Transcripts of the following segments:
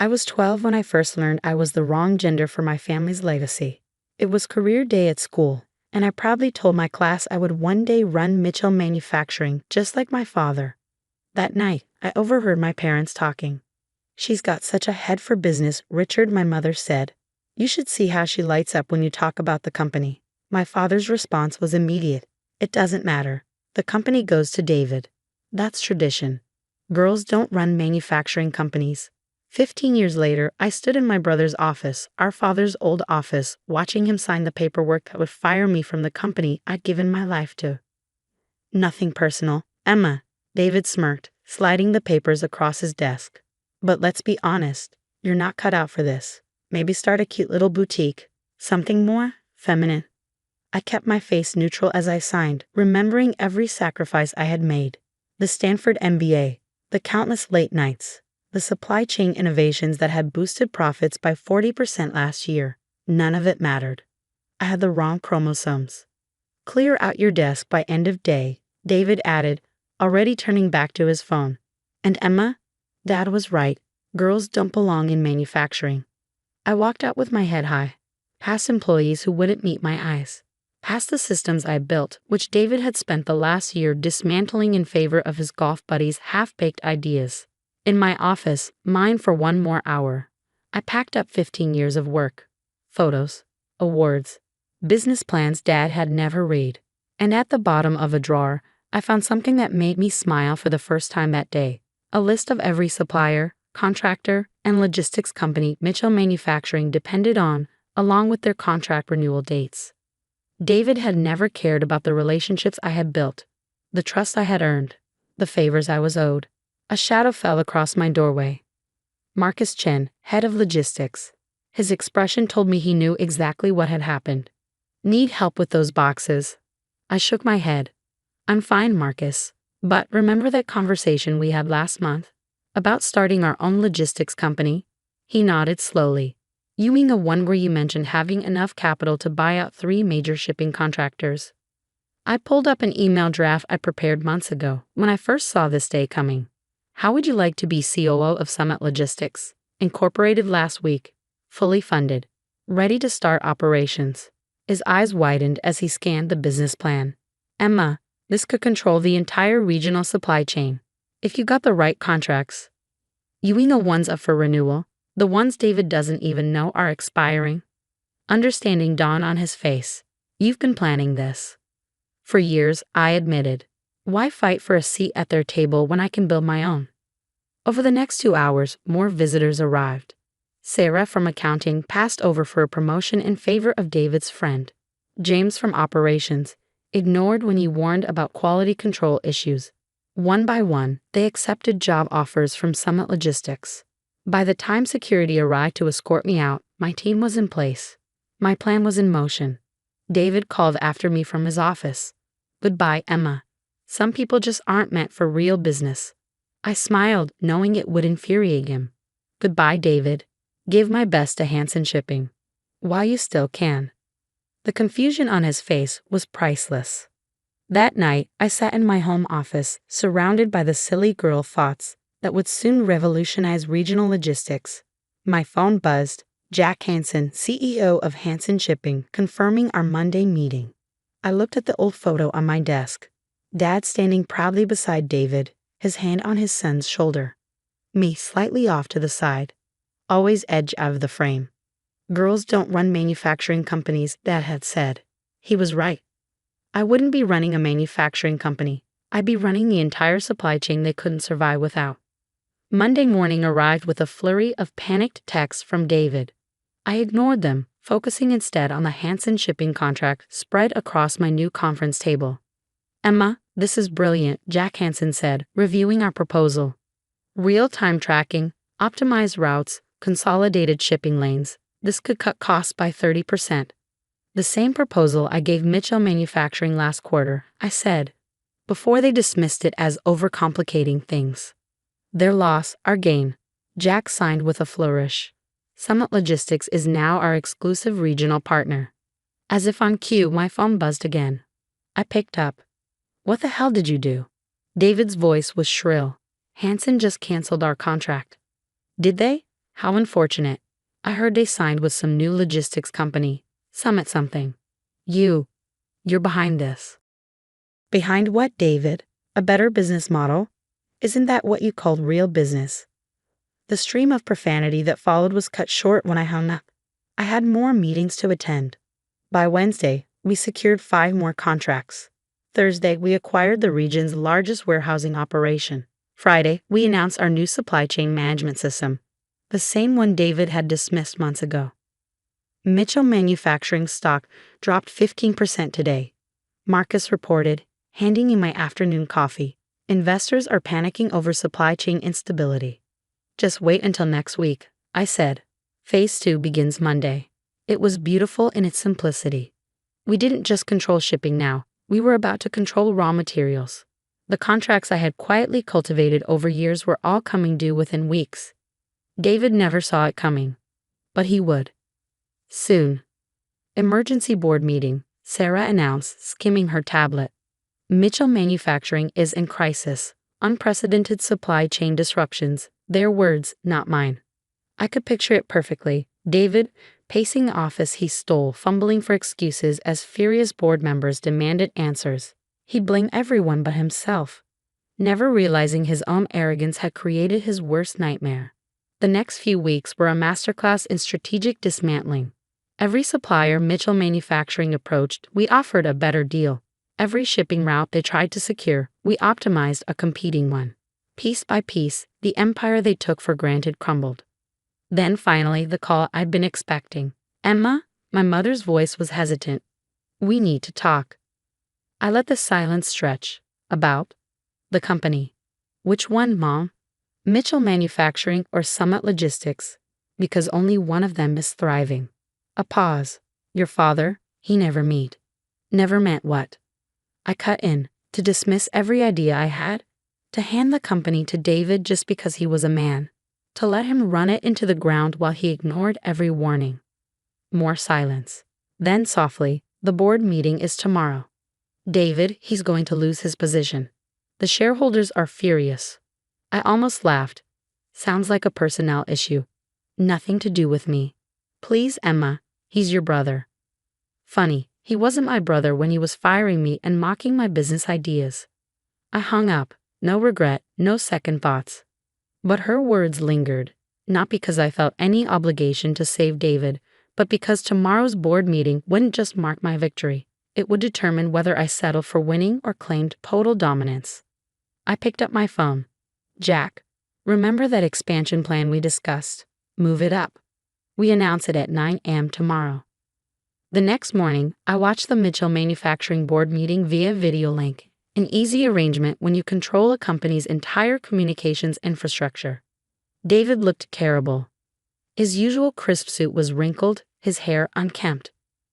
I was 12 when I first learned I was the wrong gender for my family's legacy. It was career day at school, and I proudly told my class I would one day run Mitchell Manufacturing just like my father. That night, I overheard my parents talking. "She's got such a head for business," Richard, my mother, said. "You should see how she lights up when you talk about the company." My father's response was immediate. "It doesn't matter. The company goes to David. That's tradition. Girls don't run manufacturing companies." 15 years later, I stood in my brother's office, our father's old office, watching him sign the paperwork that would fire me from the company I'd given my life to. "Nothing personal, Emma," David smirked, sliding the papers across his desk. "But let's be honest, you're not cut out for this. Maybe start a cute little boutique. Something more feminine." I kept my face neutral as I signed, remembering every sacrifice I had made. The Stanford MBA, the countless late nights, the supply chain innovations that had boosted profits by 40% last year. None of it mattered. I had the wrong chromosomes. "Clear out your desk by end of day," David added, already turning back to his phone. "And Emma, Dad was right. Girls don't belong in manufacturing." I walked out with my head high, past employees who wouldn't meet my eyes, past the systems I built, which David had spent the last year dismantling in favor of his golf buddies' half-baked ideas. In my office, mine for one more hour, I packed up 15 years of work, photos, awards, business plans Dad had never read. And at the bottom of a drawer, I found something that made me smile for the first time that day. A list of every supplier, contractor, and logistics company Mitchell Manufacturing depended on, along with their contract renewal dates. David had never cared about the relationships I had built, the trust I had earned, the favors I was owed. A shadow fell across my doorway. Marcus Chen, head of logistics. His expression told me he knew exactly what had happened. "Need help with those boxes?" I shook my head. "I'm fine, Marcus. But remember that conversation we had last month about starting our own logistics company?" He nodded slowly. "You mean the one where you mentioned having enough capital to buy out 3 major shipping contractors?" I pulled up an email draft I prepared months ago when I first saw this day coming. "How would you like to be COO of Summit Logistics? Incorporated last week, fully funded, ready to start operations." His eyes widened as he scanned the business plan. "Emma, this could control the entire regional supply chain. If you got the right contracts. You mean the ones up for renewal? The ones David doesn't even know are expiring?" Understanding dawned on his face. "You've been planning this." "For years," I admitted. "Why fight for a seat at their table when I can build my own?" Over the next 2 hours, more visitors arrived. Sarah from accounting passed over for a promotion in favor of David's friend. James from operations ignored when he warned about quality control issues. One by one, they accepted job offers from Summit Logistics. By the time security arrived to escort me out, my team was in place. My plan was in motion. David called after me from his office. "Goodbye, Emma. Some people just aren't meant for real business." I smiled, knowing it would infuriate him. "Goodbye, David. Give my best to Hansen Shipping. While you still can." The confusion on his face was priceless. That night, I sat in my home office, surrounded by the silly girl thoughts that would soon revolutionize regional logistics. My phone buzzed. Jack Hansen, CEO of Hansen Shipping, confirming our Monday meeting. I looked at the old photo on my desk. Dad standing proudly beside David, his hand on his son's shoulder. Me slightly off to the side, always edge out of the frame. "Girls don't run manufacturing companies," Dad had said. He was right. I wouldn't be running a manufacturing company. I'd be running the entire supply chain they couldn't survive without. Monday morning arrived with a flurry of panicked texts from David. I ignored them, focusing instead on the Hansen Shipping contract spread across my new conference table. "Emma, this is brilliant," Jack Hansen said, reviewing our proposal. "Real-time tracking, optimized routes, consolidated shipping lanes. This could cut costs by 30%. The same proposal I gave Mitchell Manufacturing last quarter," I said, before they dismissed it as overcomplicating things. "Their loss, our gain." Jack signed with a flourish. "Summit Logistics is now our exclusive regional partner." As if on cue, my phone buzzed again. I picked up. "What the hell did you do?" David's voice was shrill. "Hansen just canceled our contract." "Did they? How unfortunate. I heard they signed with some new logistics company. Summit something. You're behind this. Behind what, David? A better business model? Isn't that what you called real business? The stream of profanity that followed was cut short when I hung up. I had more meetings to attend. By Wednesday, we secured 5 more contracts. Thursday, we acquired the region's largest warehousing operation. Friday, we announced our new supply chain management system, the same one David had dismissed months ago. Mitchell Manufacturing stock dropped 15% today. Marcus reported, handing me my afternoon coffee. Investors are panicking over supply chain instability. Just wait until next week, I said. Phase 2 begins Monday. It was beautiful in its simplicity. We didn't just control shipping now, we were about to control raw materials. The contracts I had quietly cultivated over years were all coming due within weeks. David never saw it coming, but he would. Soon. Emergency board meeting, Sarah announced, skimming her tablet. Mitchell Manufacturing is in crisis. Unprecedented supply chain disruptions. Their words, not mine. I could picture it perfectly. David, pacing the office he stole, fumbling for excuses as furious board members demanded answers. He'd blame everyone but himself, never realizing his own arrogance had created his worst nightmare. The next few weeks were a masterclass in strategic dismantling. Every supplier Mitchell Manufacturing approached, we offered a better deal. Every shipping route they tried to secure, we optimized a competing one. Piece by piece, the empire they took for granted crumbled. Then finally, the call I'd been expecting. Emma, my mother's voice was hesitant. We need to talk. I let the silence stretch. About? The company. Which one, Mom? Mitchell Manufacturing or Summit Logistics? Because only one of them is thriving. A pause. Your father, he never meet. Never meant what? I cut in, to dismiss every idea I had, to hand the company to David just because he was a man, to let him run it into the ground while he ignored every warning. More silence. Then softly, the board meeting is tomorrow. David, he's going to lose his position. The shareholders are furious. I almost laughed. Sounds like a personnel issue. Nothing to do with me. Please, Emma, he's your brother. Funny, he wasn't my brother when he was firing me and mocking my business ideas. I hung up, no regret, no second thoughts. But her words lingered, not because I felt any obligation to save David, but because tomorrow's board meeting wouldn't just mark my victory. It would determine whether I settled for winning or claimed total dominance. I picked up my phone. Jack, remember that expansion plan we discussed? Move it up. We announce it at 9 a.m. tomorrow. The next morning, I watched the Mitchell Manufacturing board meeting via video link, an easy arrangement when you control a company's entire communications infrastructure. David looked terrible. His usual crisp suit was wrinkled, his hair unkempt.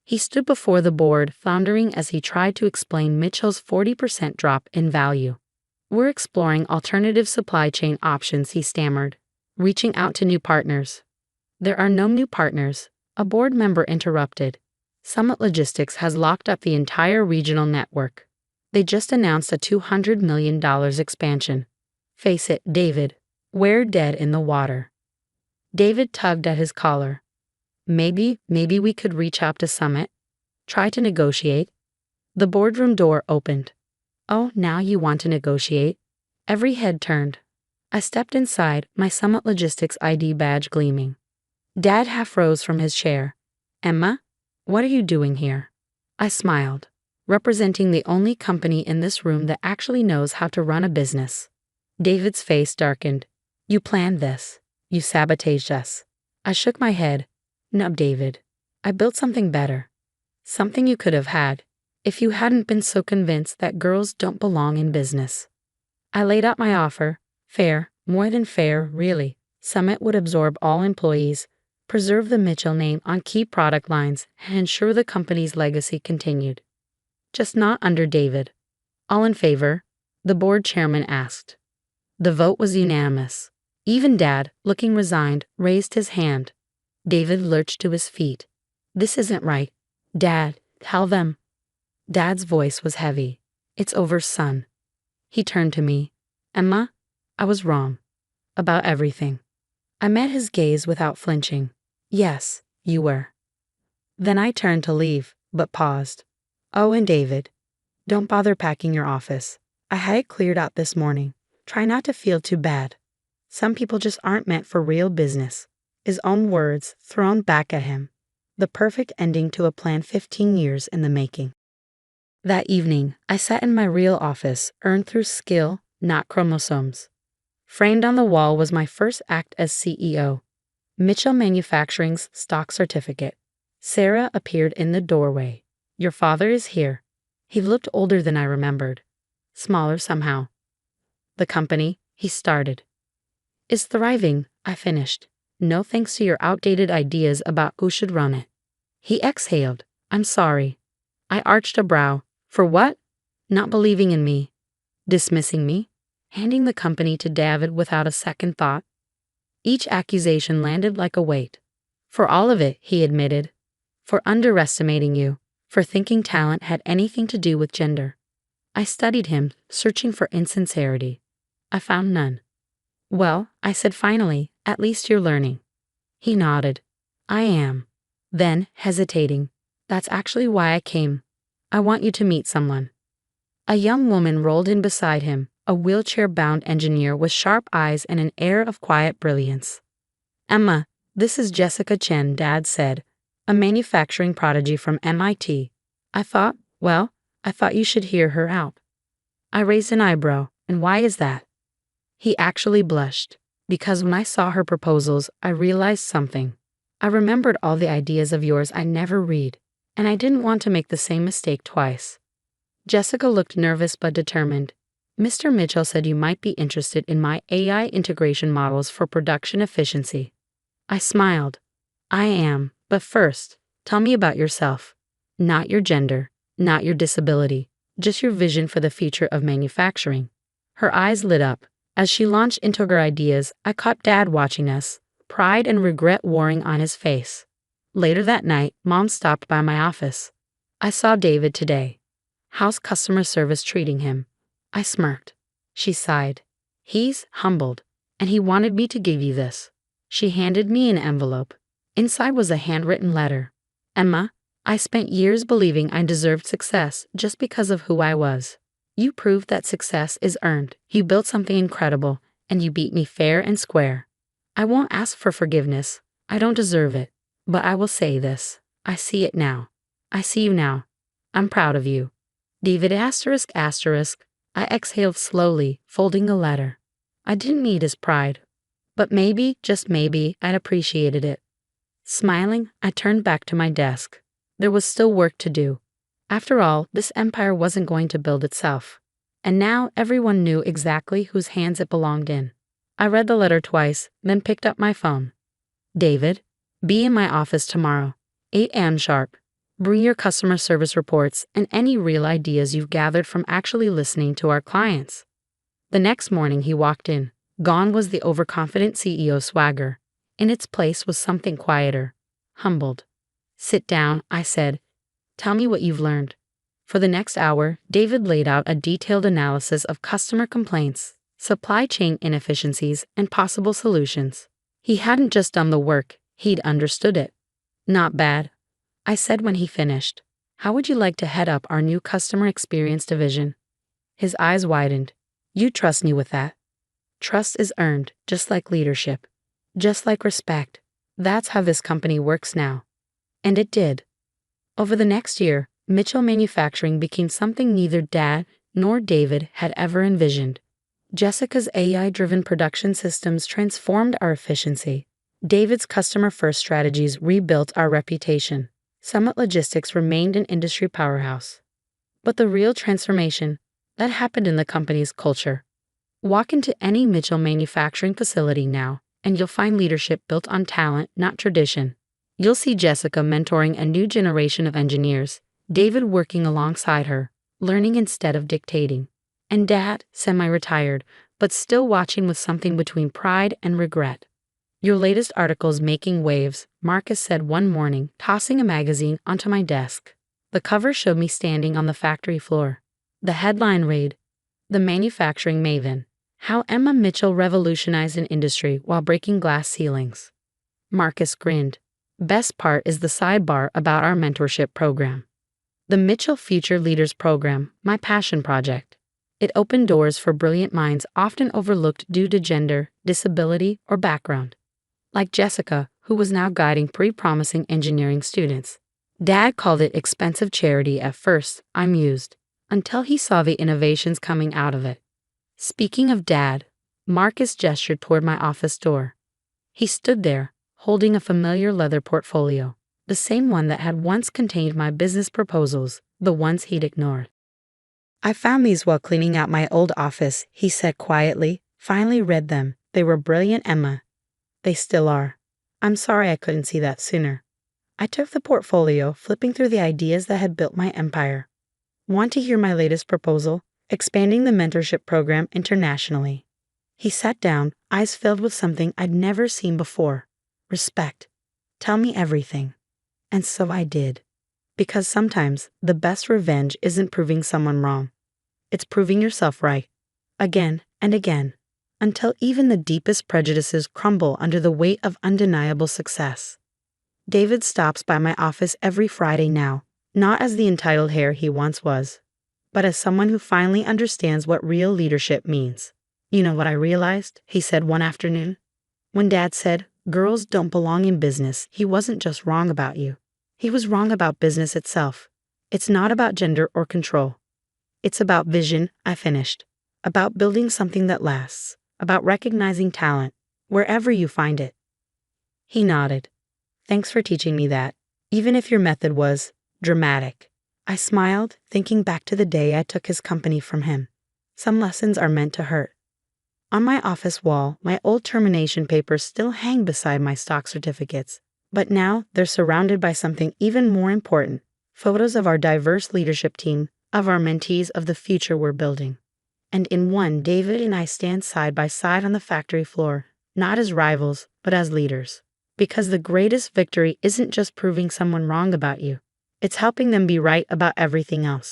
He stood before the board, floundering as he tried to explain Mitchell's 40% drop in value. We're exploring alternative supply chain options, he stammered, reaching out to new partners. There are no new partners, a board member interrupted. Summit Logistics has locked up the entire regional network. They just announced a $200 million expansion. Face it, David, we're dead in the water. David tugged at his collar. Maybe we could reach out to Summit. Try to negotiate. The boardroom door opened. Oh, now you want to negotiate? Every head turned. I stepped inside, my Summit Logistics ID badge gleaming. Dad half rose from his chair. Emma, what are you doing here? I smiled, representing the only company in this room that actually knows how to run a business. David's face darkened. You planned this. You sabotaged us. I shook my head. No, David. I built something better. Something you could have had, if you hadn't been so convinced that girls don't belong in business. I laid out my offer. Fair, more than fair, really. Summit would absorb all employees, preserve the Mitchell name on key product lines, and ensure the company's legacy continued. Just not under David. All in favor? The board chairman asked. The vote was unanimous. Even Dad, looking resigned, raised his hand. David lurched to his feet. This isn't right. Dad, tell them. Dad's voice was heavy. It's over, son. He turned to me. Emma, I was wrong. About everything. I met his gaze without flinching. Yes, you were. Then I turned to leave, but paused. Oh, and David, don't bother packing your office. I had it cleared out this morning. Try not to feel too bad. Some people just aren't meant for real business. His own words thrown back at him. The perfect ending to a plan 15 years in the making. That evening, I sat in my real office, earned through skill, not chromosomes. Framed on the wall was my first act as CEO. Mitchell Manufacturing's stock certificate. Sarah appeared in the doorway. Your father is here. He looked older than I remembered. Smaller somehow. The company, he started, is thriving, I finished. No thanks to your outdated ideas about who should run it. He exhaled. I'm sorry. I arched a brow. For what? Not believing in me. Dismissing me? Handing the company to David without a second thought? Each accusation landed like a weight. For all of it, he admitted. For underestimating you. For thinking talent had anything to do with gender. I studied him, searching for insincerity. I found none. Well, I said finally, at least you're learning. He nodded. I am. Then, hesitating. That's actually why I came. I want you to meet someone. A young woman rolled in beside him, a wheelchair-bound engineer with sharp eyes and an air of quiet brilliance. Emma, this is Jessica Chen, Dad said, a manufacturing prodigy from MIT. I thought you should hear her out. I raised an eyebrow, and why is that? He actually blushed, because when I saw her proposals, I realized something. I remembered all the ideas of yours I never read, and I didn't want to make the same mistake twice. Jessica looked nervous but determined. Mr. Mitchell said you might be interested in my AI integration models for production efficiency. I smiled. I am, but first, tell me about yourself. Not your gender, not your disability, just your vision for the future of manufacturing. Her eyes lit up. As she launched into her ideas, I caught Dad watching us, pride and regret warring on his face. Later that night, Mom stopped by my office. I saw David today. How's customer service treating him? I smirked. She sighed. He's humbled, and he wanted me to give you this. She handed me an envelope. Inside was a handwritten letter. Emma, I spent years believing I deserved success just because of who I was. You proved that success is earned. You built something incredible, and you beat me fair and square. I won't ask for forgiveness. I don't deserve it. But I will say this. I see it now. I see you now. I'm proud of you. David asterisk asterisk. I exhaled slowly, folding the letter. I didn't need his pride. But maybe, just maybe, I'd appreciated it. Smiling, I turned back to my desk. There was still work to do. After all, this empire wasn't going to build itself. And now everyone knew exactly whose hands it belonged in. I read the letter twice, then picked up my phone. David, be in my office tomorrow, 8 a.m. sharp. Bring your customer service reports and any real ideas you've gathered from actually listening to our clients. The next morning he walked in. Gone was the overconfident CEO swagger. In its place was something quieter. Humbled. Sit down, I said. Tell me what you've learned. For the next hour, David laid out a detailed analysis of customer complaints, supply chain inefficiencies, and possible solutions. He hadn't just done the work, he'd understood it. Not bad, I said when he finished. How would you like to head up our new customer experience division? His eyes widened. You trust me with that. Trust is earned, just like leadership. Just like respect. That's how this company works now. And it did. Over the next year, Mitchell Manufacturing became something neither Dad nor David had ever envisioned. Jessica's AI-driven production systems transformed our efficiency. David's customer-first strategies rebuilt our reputation. Summit Logistics remained an industry powerhouse. But the real transformation, that happened in the company's culture. Walk into any Mitchell Manufacturing facility now, and you'll find leadership built on talent, not tradition. You'll see Jessica mentoring a new generation of engineers, David working alongside her, learning instead of dictating, and Dad, semi-retired, but still watching with something between pride and regret. Your latest article's making waves, Marcus said one morning, tossing a magazine onto my desk. The cover showed me standing on the factory floor. The headline read, The Manufacturing Maven, How Emma Mitchell revolutionized an industry while breaking glass ceilings. Marcus grinned. Best part is the sidebar about our mentorship program. The Mitchell Future Leaders Program, my passion project. It opened doors for brilliant minds often overlooked due to gender, disability, or background. Like Jessica, who was now guiding pre-promising engineering students. Dad called it expensive charity at first, I mused, until he saw the innovations coming out of it. Speaking of Dad, Marcus gestured toward my office door. He stood there, holding a familiar leather portfolio, the same one that had once contained my business proposals, the ones he'd ignored. I found these while cleaning out my old office, he said quietly. Finally read them. They were brilliant, Emma. They still are. I'm sorry I couldn't see that sooner. I took the portfolio, flipping through the ideas that had built my empire. Want to hear my latest proposal? Expanding the mentorship program internationally. He sat down, eyes filled with something I'd never seen before. Respect. Tell me everything. And so I did. Because sometimes the best revenge isn't proving someone wrong. It's proving yourself right. Again and again. Until even the deepest prejudices crumble under the weight of undeniable success. David stops by my office every Friday now, not as the entitled hare he once was, but as someone who finally understands what real leadership means. You know what I realized? He said one afternoon. When Dad said, girls don't belong in business, he wasn't just wrong about you. He was wrong about business itself. It's not about gender or control. It's about vision, I finished. About building something that lasts. About recognizing talent, wherever you find it. He nodded. Thanks for teaching me that, even if your method was dramatic. I smiled, thinking back to the day I took his company from him. Some lessons are meant to hurt. On my office wall, my old termination papers still hang beside my stock certificates, but now they're surrounded by something even more important, photos of our diverse leadership team, of our mentees of the future we're building. And in one, David and I stand side by side on the factory floor, not as rivals, but as leaders. Because the greatest victory isn't just proving someone wrong about you. It's helping them be right about everything else.